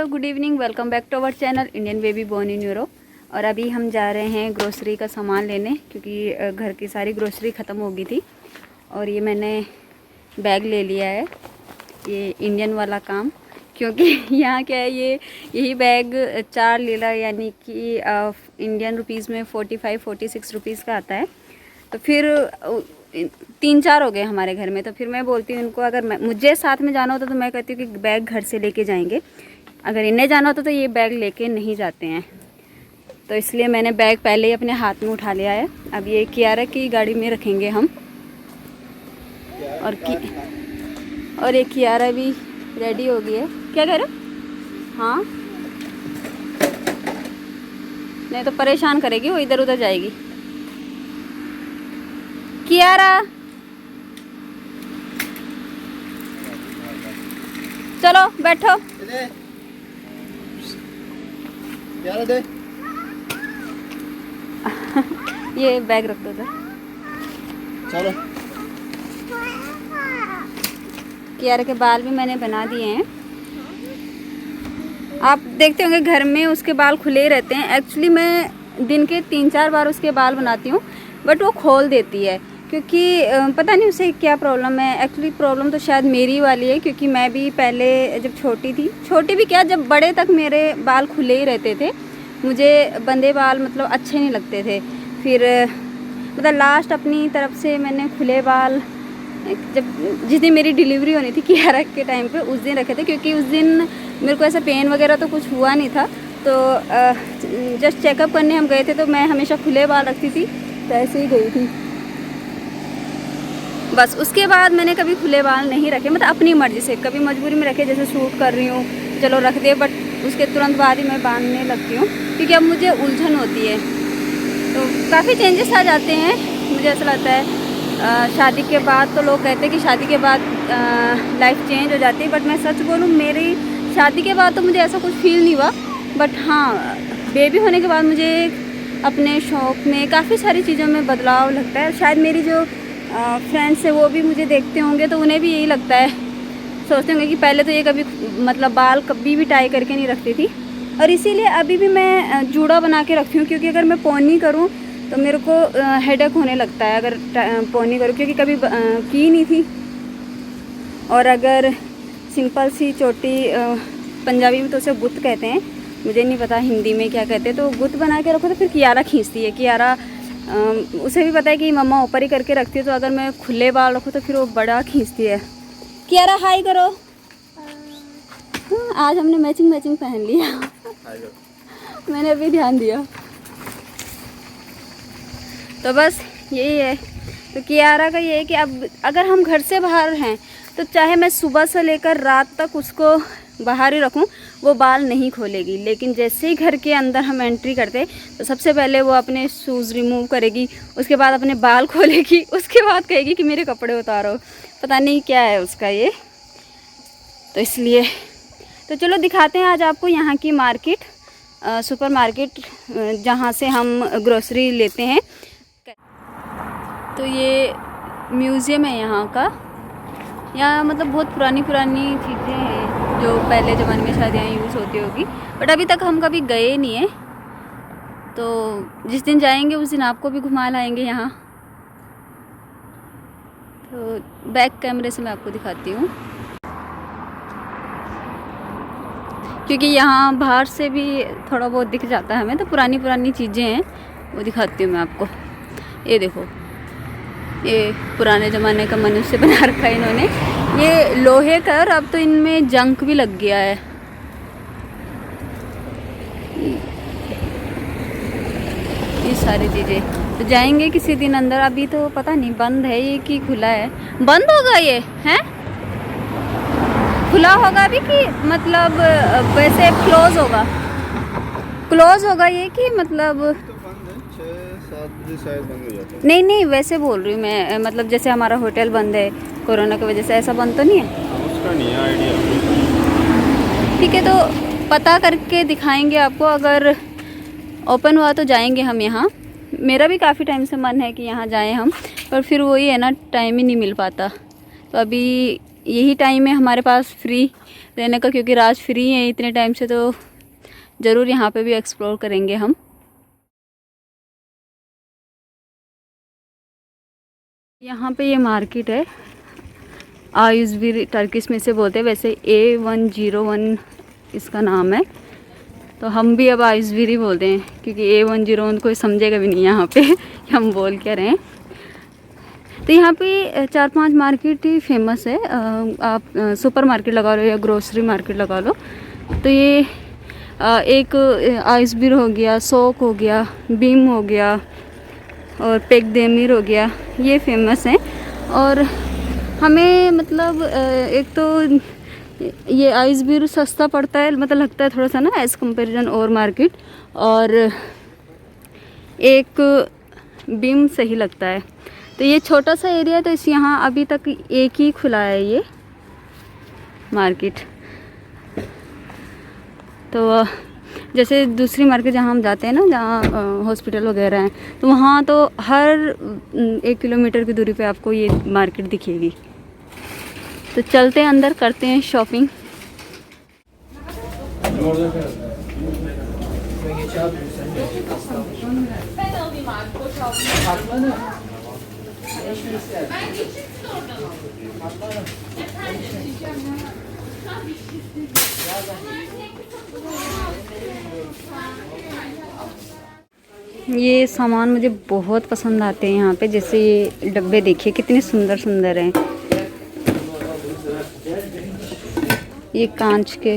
Hello good evening, welcome back to our channel Indian baby born in Europe. और अभी हम जा रहे हैं ग्रोसरी का सामान लेने, क्योंकि घर की सारी ग्रोसरी ख़त्म हो गई थी। और ये मैंने बैग ले लिया है, ये इंडियन वाला काम, क्योंकि यहाँ क्या है, ये यही बैग 4 लीला यानी कि इंडियन रुपीज़ में 45-46 रुपीज़ का आता है। तो फिर 3-4 हो गए हमारे घर में। तो फिर मैं बोलती हूँ उनको, अगर मुझे साथ में जाना होता तो मैं कहती हूँ कि बैग घर से लेके जाएंगे, अगर इन्हें जाना होता तो ये बैग लेके नहीं जाते हैं। तो इसलिए मैंने बैग पहले ही अपने हाथ में उठा लिया है। अब ये कियारा की गाड़ी में रखेंगे हम। और एक कियारा भी रेडी हो गई है। क्या कह रहे हो? हाँ, नहीं तो परेशान करेगी, वो इधर उधर जाएगी। कियारा चलो बैठो। दे। ये बैग रख दो। चलो। कियारा के बाल भी मैंने बना दिए हैं। आप देखते होंगे घर में उसके बाल खुले रहते हैं। एक्चुअली मैं दिन के 3-4 बार उसके बाल बनाती हूँ, बट वो खोल देती है, क्योंकि पता नहीं उसे क्या प्रॉब्लम है। एक्चुअली प्रॉब्लम तो शायद मेरी वाली है, क्योंकि मैं भी पहले जब छोटी थी, छोटी भी क्या, जब बड़े तक मेरे बाल खुले ही रहते थे। मुझे बंदे बाल मतलब अच्छे नहीं लगते थे। फिर मतलब लास्ट अपनी तरफ से मैंने खुले बाल जिस दिन मेरी डिलीवरी होनी थी कियारा के टाइम पे, उस दिन रखे थे, क्योंकि उस दिन मेरे को ऐसा पेन वगैरह तो कुछ हुआ नहीं था। तो जस्ट चेकअप करने हम गए थे, तो मैं हमेशा खुले बाल रखती थी, तो ऐसे ही गई थी बस। उसके बाद मैंने कभी खुले बाल नहीं रखे, मतलब अपनी मर्ज़ी से, कभी मजबूरी में रखे, जैसे सूट कर रही हूँ चलो रख दिए, बट उसके तुरंत बाद ही मैं बांधने लगती हूँ, क्योंकि अब मुझे उलझन होती है। तो काफ़ी चेंजेस आ जाते हैं, मुझे ऐसा लगता है। शादी के बाद तो लोग कहते हैं कि शादी के बाद लाइफ चेंज हो जाती है, बट मैं सच बोलूँ, मेरी शादी के बाद तो मुझे ऐसा कुछ फील नहीं हुआ। बट हाँ, बेबी होने के बाद मुझे अपने शौक़ में काफ़ी सारी चीज़ों में बदलाव लगता है। शायद मेरी जो फ्रेंड्स है वो भी मुझे देखते होंगे, तो उन्हें भी यही लगता है, सोचते होंगे कि पहले तो ये कभी मतलब बाल कभी भी टाई करके नहीं रखती थी। और इसीलिए अभी भी मैं जूड़ा बना के रखती हूँ, क्योंकि अगर मैं पोनी करूँ तो मेरे को हेडेक होने लगता है अगर पोनी करूँ, क्योंकि कभी की नहीं थी। और अगर सिंपल सी चोटी, पंजाबी में तो उसे गुत कहते हैं, मुझे नहीं पता हिंदी में क्या कहते हैं, तो गुत बना के रखो तो फिर कियारा खींचती है। कियारा उसे भी पता है कि मम्मा ऊपर ही करके रखती है, तो अगर मैं खुले बाल रखूँ तो फिर वो बड़ा खींचती है। कियारा हाई करो। आज हमने मैचिंग पहन लिया। मैंने अभी ध्यान दिया। तो बस यही है। तो कियारा का ये है कि अब अगर हम घर से बाहर हैं, तो चाहे मैं सुबह से लेकर रात तक उसको बाहर ही रखूं, वो बाल नहीं खोलेगी। लेकिन जैसे ही घर के अंदर हम एंट्री करते, तो सबसे पहले वो अपने शूज़ रिमूव करेगी, उसके बाद अपने बाल खोलेगी, उसके बाद कहेगी कि मेरे कपड़े उतारो। पता नहीं क्या है उसका ये। तो इसलिए तो चलो दिखाते हैं आज आपको यहाँ की मार्केट, सुपर मार्केट, जहाँ से हम ग्रोसरी लेते हैं। तो ये म्यूज़ियम है यहाँ का। यहाँ मतलब बहुत पुरानी चीज़ें हैं जो पहले ज़माने में शायद यहाँ यूज़ होती होगी, बट अभी तक हम कभी गए नहीं हैं। तो जिस दिन जाएंगे उस दिन आपको भी घुमा लाएंगे यहाँ। तो बैक कैमरे से मैं आपको दिखाती हूँ, क्योंकि यहाँ बाहर से भी थोड़ा बहुत दिख जाता है हमें। तो पुरानी चीज़ें हैं, वो दिखाती हूँ मैं आपको। ये देखो, ये पुराने ज़माने का मनुष्य बना रखा है इन्होंने, ये लोहे का। और अब तो इनमें जंक भी लग गया है। ये सारी चीज़ें। तो जाएंगे किसी दिन अंदर, अभी तो पता नहीं बंद है ये कि खुला है। बंद होगा ये है, खुला होगा अभी कि मतलब वैसे क्लोज होगा ये कि मतलब 6-7 बजे शायद बंद हो जाता है। नहीं वैसे बोल रही हूँ मैं, मतलब जैसे हमारा होटल बंद है कोरोना की वजह से, ऐसा बंद तो नहीं है? उसका नहीं है आइडिया। ठीक है, तो पता करके दिखाएंगे आपको। अगर ओपन हुआ तो जाएंगे हम यहाँ। मेरा भी काफ़ी टाइम से मन है कि यहाँ जाएं हम, पर फिर वही है ना, टाइम ही नहीं मिल पाता। तो अभी यही टाइम है हमारे पास फ्री रहने का, क्योंकि राज फ्री है इतने टाइम से, तो ज़रूर यहाँ पे भी एक्सप्लोर करेंगे हम। यहाँ पे ये मार्केट है, आयुष्वीर टर्किश में से बोलते हैं, वैसे A101 इसका नाम है, तो हम भी अब आयुष्वीर ही बोलते हैं, क्योंकि A101 कोई समझेगा भी नहीं यहाँ पे कि हम बोल क्या रहे हैं। तो यहाँ पे 4-5 मार्केट ही फेमस है, आप सुपर मार्केट लगा लो या ग्रोसरी मार्केट लगा लो। तो ये एक आयुष्वीर हो गया, शौक हो गया, बीम हो गया और पेकदेमीर हो गया, ये फेमस हैं। और हमें मतलब एक तो ये आयुष्वीर सस्ता पड़ता है, मतलब लगता है थोड़ा सा ना एज़ कंपेरिजन और मार्केट, और एक बीम सही लगता है। तो ये छोटा सा एरिया है, तो इस यहाँ अभी तक एक ही खुला है ये मार्केट। तो जैसे दूसरी मार्केट जहाँ हम जाते हैं ना, जहाँ हॉस्पिटल वगैरह हैं, तो वहाँ तो हर 1 किलोमीटर की दूरी पे आपको ये मार्केट दिखेगी। तो चलते हैं अंदर, करते हैं शॉपिंग। ये सामान मुझे बहुत पसंद आते हैं यहाँ पे, जैसे ये डब्बे देखिए कितने सुंदर सुंदर हैं, ये कांच के।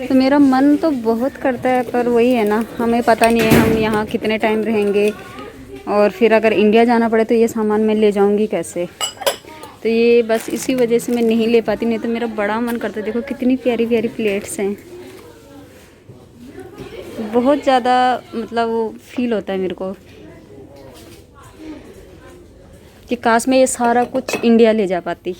तो मेरा मन तो बहुत करता है, पर वही है ना, हमें पता नहीं है हम यहाँ कितने टाइम रहेंगे, और फिर अगर इंडिया जाना पड़े तो ये सामान मैं ले जाऊंगी कैसे। तो ये बस इसी वजह से मैं नहीं ले पाती, नहीं तो मेरा बड़ा मन करता है। देखो कितनी प्यारी प्यारी प्लेट्स हैं, बहुत ज़्यादा मतलब वो फील होता है मेरे को कि काश मैं ये सारा कुछ इंडिया ले जा पाती।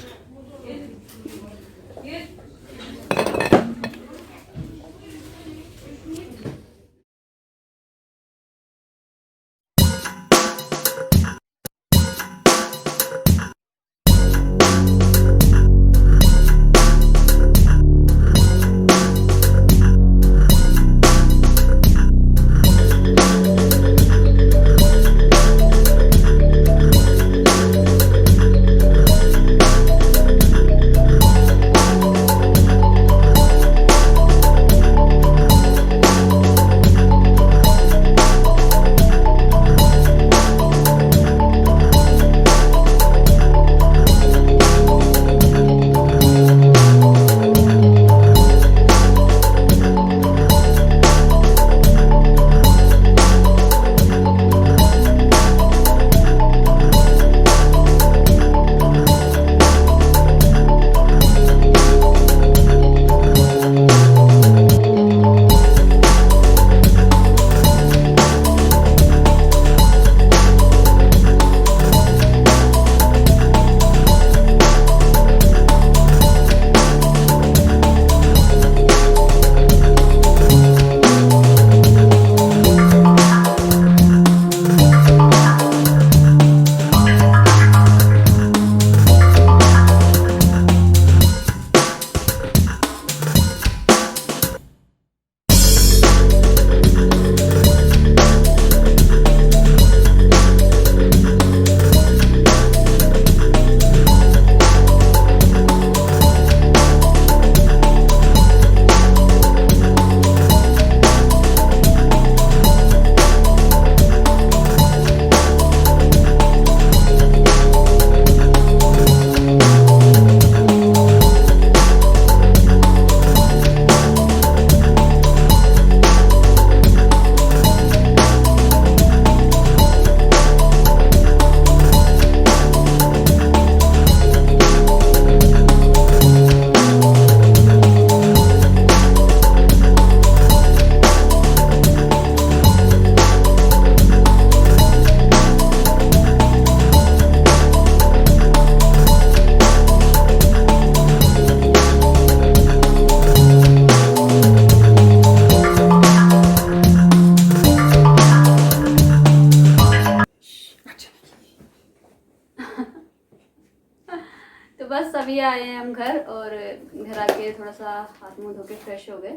अभी आए हैं हम घर, और घर आके थोड़ा सा हाथ मुंह धो के फ्रेश हो गए।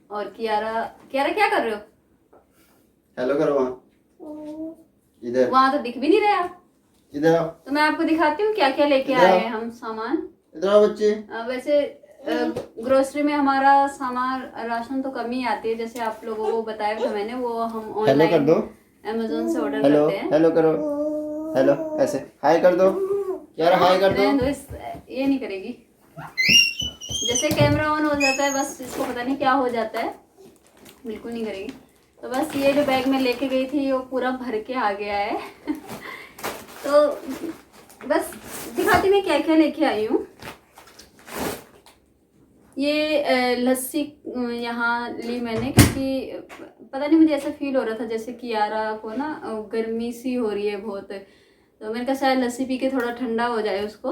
और कियारा कियारा क्या कर रहे हो? हेलो करो वहाँ, इधर वहां तो दिख भी नहीं रहे आप। इधर आओ, तो मैं आपको दिखाती हूँ क्या क्या लेके इधर आओ। आए हैं हम सामान। इधर आओ बच्चे। वैसे ग्रोसरी में हमारा सामान राशन तो कम ही आती है, जैसे आप लोगों को बताया था मैंने, वो हम हेलो कर दो, ऑनलाइन अमेजोन से ऑर्डर हेलो करते हैं। हेलो करो, हेलो ऐसे हाय कर दो यार, हाय कर दो। रहने दो, ये नहीं करेगी। जैसे कैमरा ऑन हो जाता है बस इसको पता नहीं क्या हो जाता है, बिल्कुल नहीं करेगी। तो बस ये जो बैग में लेके गई थी वो पूरा भर के आ गया है। तो बस दिखाती मैं क्या क्या लेके आई हूँ। ये लस्सी यहाँ ली मैंने, क्योंकि पता नहीं मुझे ऐसा फील हो रहा था जैसे कियारा को ना गर्मी सी हो रही है बहुत, तो मैंने कहा शायद लस्सी पी के थोड़ा ठंडा हो जाए उसको,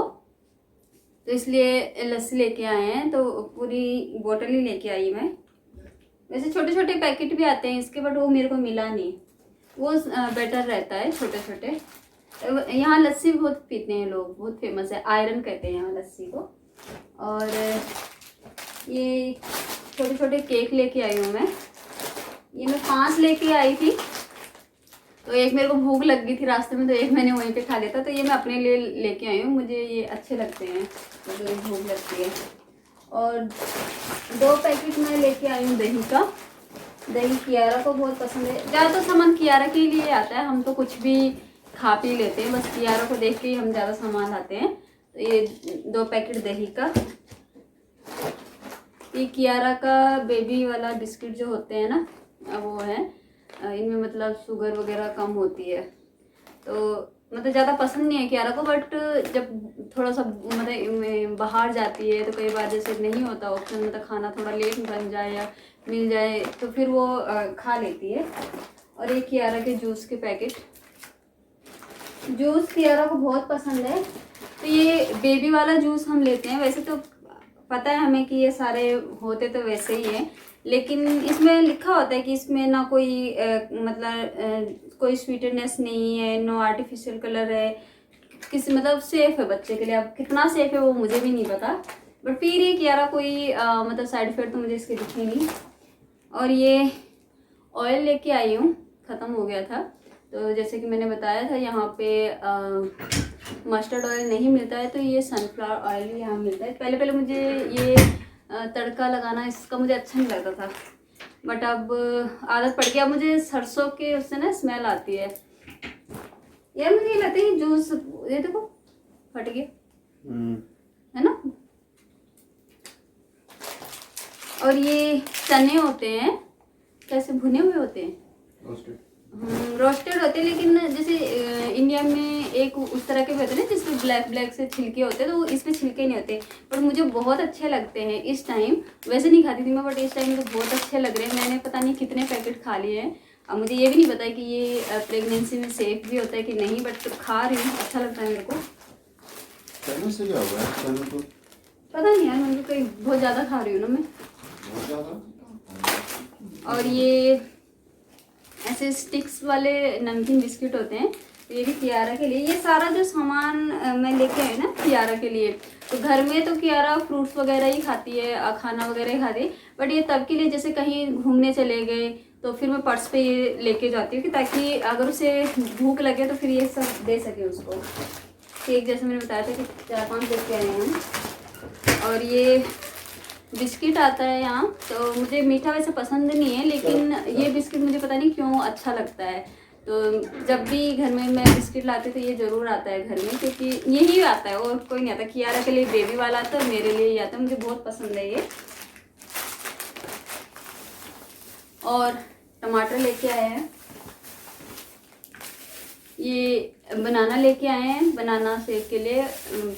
तो इसलिए लस्सी लेके आए हैं। तो पूरी बोतल ही लेके आई मैं। वैसे छोटे छोटे पैकेट भी आते हैं इसके, बट वो मेरे को मिला नहीं, वो बेटर रहता है छोटे छोटे। यहाँ लस्सी बहुत पीते हैं लोग, बहुत फेमस है, आयरन कहते हैं यहाँ लस्सी को। और ये छोटे छोटे केक लेके आई हूँ मैं। ये मैं 5 लेके आई थी, तो एक मेरे को भूख लग गई थी रास्ते में, तो एक मैंने वहीं पे खा लिया था। तो ये मैं अपने लिए लेके आई हूँ, मुझे ये अच्छे लगते हैं तो जो भूख लगती है। और 2 पैकेट मैं लेके आई हूँ दही का। दही कियारा को बहुत पसंद है, ज़्यादातर सामान कियारा के लिए आता है, हम तो कुछ भी खा पी लेते हैं, बस कियारा को देख के ही हम ज़्यादा सामान लाते हैं। तो ये 2 पैकेट दही का। ये कियारा का बेबी वाला बिस्किट जो होते हैं ना, वो है, इनमें मतलब शुगर वगैरह कम होती है, तो मतलब ज़्यादा पसंद नहीं है कियारा को। बट जब थोड़ा सा मतलब बाहर जाती है तो कई बार जैसे नहीं होता ऑप्शन, मतलब खाना थोड़ा लेट बन जाए या मिल जाए तो फिर वो खा लेती है। और ये कियारा के जूस के पैकेट, जूस कियारा को बहुत पसंद है, तो ये बेबी वाला जूस हम लेते हैं। वैसे तो पता है हमें कि ये सारे होते तो वैसे ही हैं, लेकिन इसमें लिखा होता है कि इसमें ना कोई कोई स्वीटनेस नहीं है, नो आर्टिफिशियल कलर है, किसी मतलब सेफ़ है बच्चे के लिए। अब कितना सेफ़ है वो मुझे भी नहीं पता, बट फिर ये कियारा कोई मतलब साइड इफेक्ट तो मुझे इसके दिखे नहीं। और ये ऑयल लेके आई हूँ, ख़त्म हो गया था, तो जैसे कि मैंने बताया था यहाँ पे मस्टर्ड ऑयल नहीं मिलता है, तो ये सनफ्लावर ऑयल यहाँ मिलता है। पहले पहले मुझे ये तड़का लगाना इसका मुझे अच्छा नहीं लगता था, बट अब आदत पड़ गया मुझे। सरसों के उससे ना स्मेल आती है यार। मुझे ये लगता है जूस, ये देखो फट गया है ना। और ये चने होते हैं, कैसे भुने हुए होते हैं, रोस्टेड होते हैं, लेकिन जैसे इंडिया में एक उस तरह के होते हैं ना जिसमें ब्लैक ब्लैक से छिलके होते हैं, तो इसमें छिलके नहीं होते, पर मुझे बहुत अच्छे लगते हैं इस टाइम। वैसे नहीं खाती थी मैं, बट इस टाइम तो बहुत अच्छे लग रहे हैं। मैंने पता नहीं कितने पैकेट खा लिए हैं। अब मुझे ये भी नहीं पता कि ये प्रेगनेंसी में सेफ भी होता है कि नहीं, बट खा रही हूँ, अच्छा लगता है मेरे को। चने से क्या हुआ है? चने तो पता नहीं यार, मुझे कहीं बहुत ज़्यादा खा रही हूँ ना मैं। बहुत ज़्यादा। और ये ऐसे स्टिक्स वाले नमकीन बिस्किट होते हैं, तो ये भी कियारा के लिए। ये सारा जो सामान मैं लेके आई ना कियारा के लिए, तो घर में तो कियारा फ्रूट्स वगैरह ही खाती है, खाना वगैरह ही खाती है, बट ये तब के लिए जैसे कहीं घूमने चले गए तो फिर मैं पर्स पे ये लेके जाती हूँ कि ताकि अगर उसे भूख लगे तो फिर ये सब दे सके उसको। केक जैसे मैंने बताया था कि 4-5 लेके आए हैं हम। और ये बिस्किट आता है यहाँ, तो मुझे मीठा वैसे पसंद नहीं है, लेकिन ये बिस्किट मुझे पता नहीं क्यों अच्छा लगता है। तो जब भी घर में मैं बिस्किट लाती तो ये ज़रूर आता है घर में, क्योंकि यही आता है और कोई नहीं आता। कियारा के लिए बेबी वाला आता है, मेरे लिए ही आता है, मुझे बहुत पसंद है ये। और टमाटर लेके आए हैं, ये बनाना लेके आए हैं, बनाना शेक के लिए।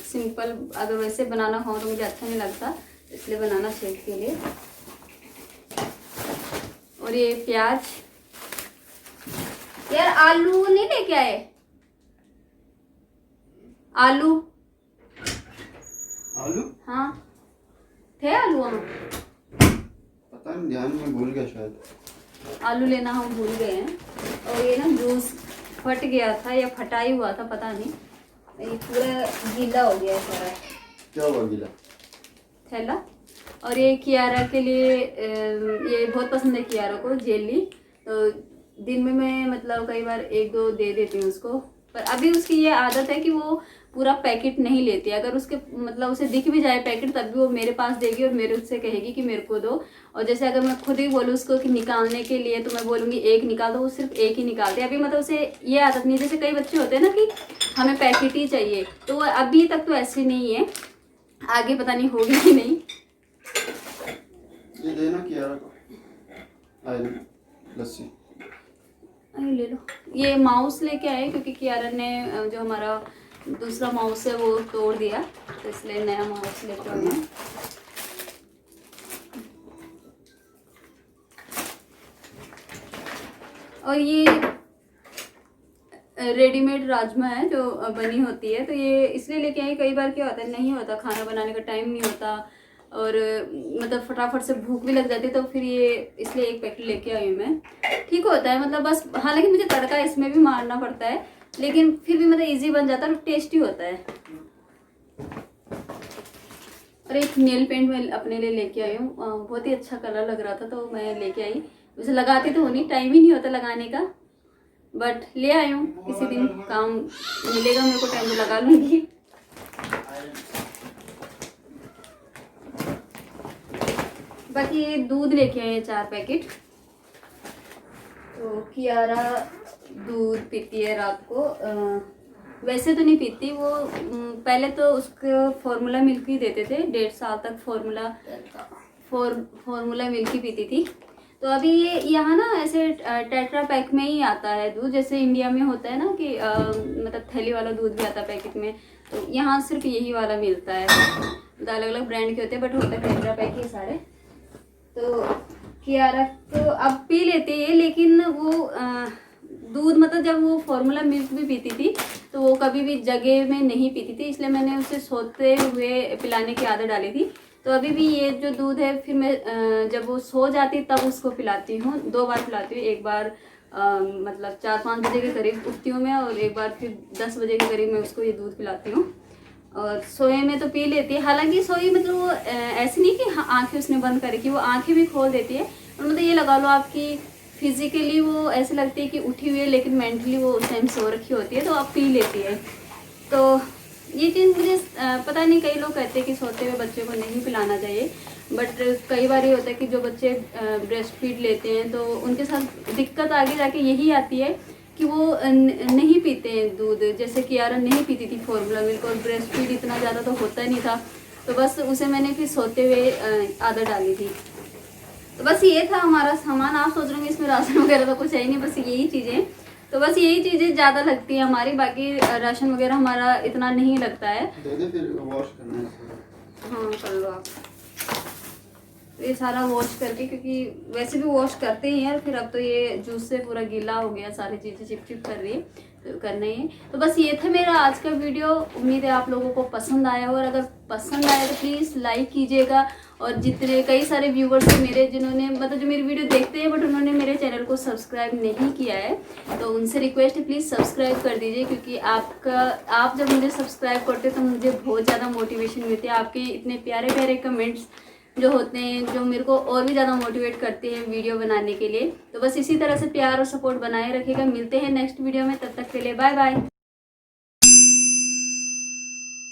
सिंपल, अगर वैसे बनाना खाऊं तो मुझे अच्छा नहीं लगता, इसलिए बनाना शेक के लिए। और ये प्याज, यार आलू नहीं लेके आए, आलू आलू, हाँ थे आलू वहाँ, पता नहीं, ध्यान में भूल गया शायद। आलू लेना हम भूल गए हैं। और ये ना जूस फट गया था या फटा ही हुआ था, पता नहीं, ये पूरा गीला हो गया है सारा क्या हुआ गीला? थैला। और ये कियारा के लिए ये बहुत पसंद है कियारा को जेली, तो दिन में मैं मतलब कई बार एक दो दे देती हूँ उसको। पर अभी उसकी ये आदत है कि वो पूरा पैकेट नहीं लेती। अगर उसके मतलब उसे दिख भी जाए पैकेट तब भी वो मेरे पास देगी और मेरे उससे कहेगी कि मेरे को दो। और जैसे अगर मैं खुद ही बोलूँ उसको कि निकालने के लिए तो मैं बोलूँगी एक निकाल दो, वो सिर्फ एक ही निकालती है। अभी मतलब उसे ये आदत नहीं है, जैसे कई बच्चे होते हैं ना कि हमें पैकेट ही चाहिए, तो वो अभी तक तो ऐसे नहीं है, आगे पता नहीं होगी कि नहीं। ये देना कियारा को, आए ना लस्सी। अरे ले लो। ये माउस लेके आए क्योंकि कियारा ने जो हमारा दूसरा माउस है वो तोड़ दिया, तो इसलिए नया माउस लेके आए हैं। और ये रेडीमेड राजमा है जो बनी होती है, तो ये इसलिए लेके आई। कई बार क्या होता है नहीं होता, खाना बनाने का टाइम नहीं होता और मतलब फटाफट से भूख भी लग जाती है, तो फिर ये इसलिए एक पैकेट लेके आई हूँ मैं। ठीक होता है मतलब, बस हालांकि मुझे तड़का इसमें भी मारना पड़ता है, लेकिन फिर भी मतलब इजी बन जाता है और टेस्टी होता है। और एक नेल पेंट मैं अपने लिए लेके आई हूँ, बहुत ही अच्छा कलर लग रहा था तो मैं लेके आई। वैसे लगाती तो नहीं, टाइम ही नहीं होता लगाने का, बट ले आई हूँ। किसी दिन काम मिलेगा मेरे को टाइम, तो लगा लूँगी। बाकी ये दूध लेके आए हैं 4 पैकेट। तो कियारा दूध पीती है रात को, वैसे तो नहीं पीती वो। पहले तो उसको फॉर्मूला मिल्क ही देते थे, 1.5 साल तक फॉर्मूला मिल्क ही पीती थी। तो अभी ये यहाँ ना ऐसे टेट्रा पैक में ही आता है दूध, जैसे इंडिया में होता है ना कि मतलब थैली वाला दूध भी आता है पैकेट में, तो यहाँ सिर्फ यही वाला मिलता है। तो अलग अलग ब्रांड के होते हैं बट होता है टेट्रा पैक ही सारे। तो कियारा तो अब पी लेती है, लेकिन वो दूध मतलब जब वो फॉर्मूला मिल्क भी पीती थी तो वो कभी भी जगह में नहीं पीती थी, इसलिए मैंने उसे सोते हुए पिलाने की आदत डाली थी। तो अभी भी ये जो दूध है फिर मैं जब वो सो जाती तब उसको पिलाती हूँ, 2 बार पिलाती हूँ। एक बार मतलब 4-5 बजे के करीब उठती हूँ मैं, और एक बार फिर 10 बजे के करीब मैं उसको ये दूध पिलाती हूँ। और सोए में तो पी लेती है, हालांकि सोई मतलब वो ऐसे नहीं कि आंखें उसने बंद कर रखी, वो आंखें भी खोल देती है। और मतलब ये लगा लो आपकी फिजिकली वो ऐसे लगती है कि उठी हुई है, लेकिन मेंटली वो उस टाइम सो रखी होती है, तो आप पी लेती है। तो ये चीज़ मुझे पता नहीं, कई लोग कहते हैं कि सोते हुए बच्चे को नहीं पिलाना चाहिए, बट कई बार ये होता है कि जो बच्चे ब्रेस्ट फीड लेते हैं तो उनके साथ दिक्कत आगे जाके यही आती है कि वो नहीं पीते हैं दूध। जैसे कियारा नहीं पीती थी फॉर्मूला मिल्क, और ब्रेस्ट फीड इतना ज़्यादा तो होता नहीं था, तो बस उसे मैंने फिर सोते हुए आदत डाली थी। तो बस ये था हमारा सामान। आप सोच रहे होंगे इसमें राशन वगैरह तो कुछ है ही नहीं, बस यही चीज़ें। तो बस यही चीज़ें ज़्यादा लगती है हमारी, बाकी राशन वगैरह हमारा इतना नहीं लगता है। दे दे फिर वॉश करना है। हाँ कर लो आप। ये सारा वॉश करके, क्योंकि वैसे भी वॉश करते ही हैं, और फिर अब तो ये जूस से पूरा गीला हो गया, सारी चीज़ें चिप चिप कर रही है, तो करना ही है। तो बस ये था मेरा आज का वीडियो। उम्मीद है आप लोगों को पसंद आया हो, और अगर पसंद आया तो प्लीज़ लाइक कीजिएगा। और जितने कई सारे व्यूवर्स हैं मेरे जिन्होंने मतलब जो मेरी वीडियो देखते हैं बट उन्होंने मेरे चैनल को सब्सक्राइब नहीं किया है, तो उनसे रिक्वेस्ट है प्लीज़ सब्सक्राइब कर दीजिए, क्योंकि आप जब मुझे सब्सक्राइब करते हो तो मुझे बहुत ज़्यादा मोटिवेशन मिलती है। आपके इतने प्यारे प्यारे कमेंट्स जो होते हैं जो मेरे को और भी ज़्यादा मोटिवेट करते हैं वीडियो बनाने के लिए। तो बस इसी तरह से प्यार और सपोर्ट बनाए रखिएगा। मिलते हैं नेक्स्ट वीडियो में, तब तक के लिए बाय बाय।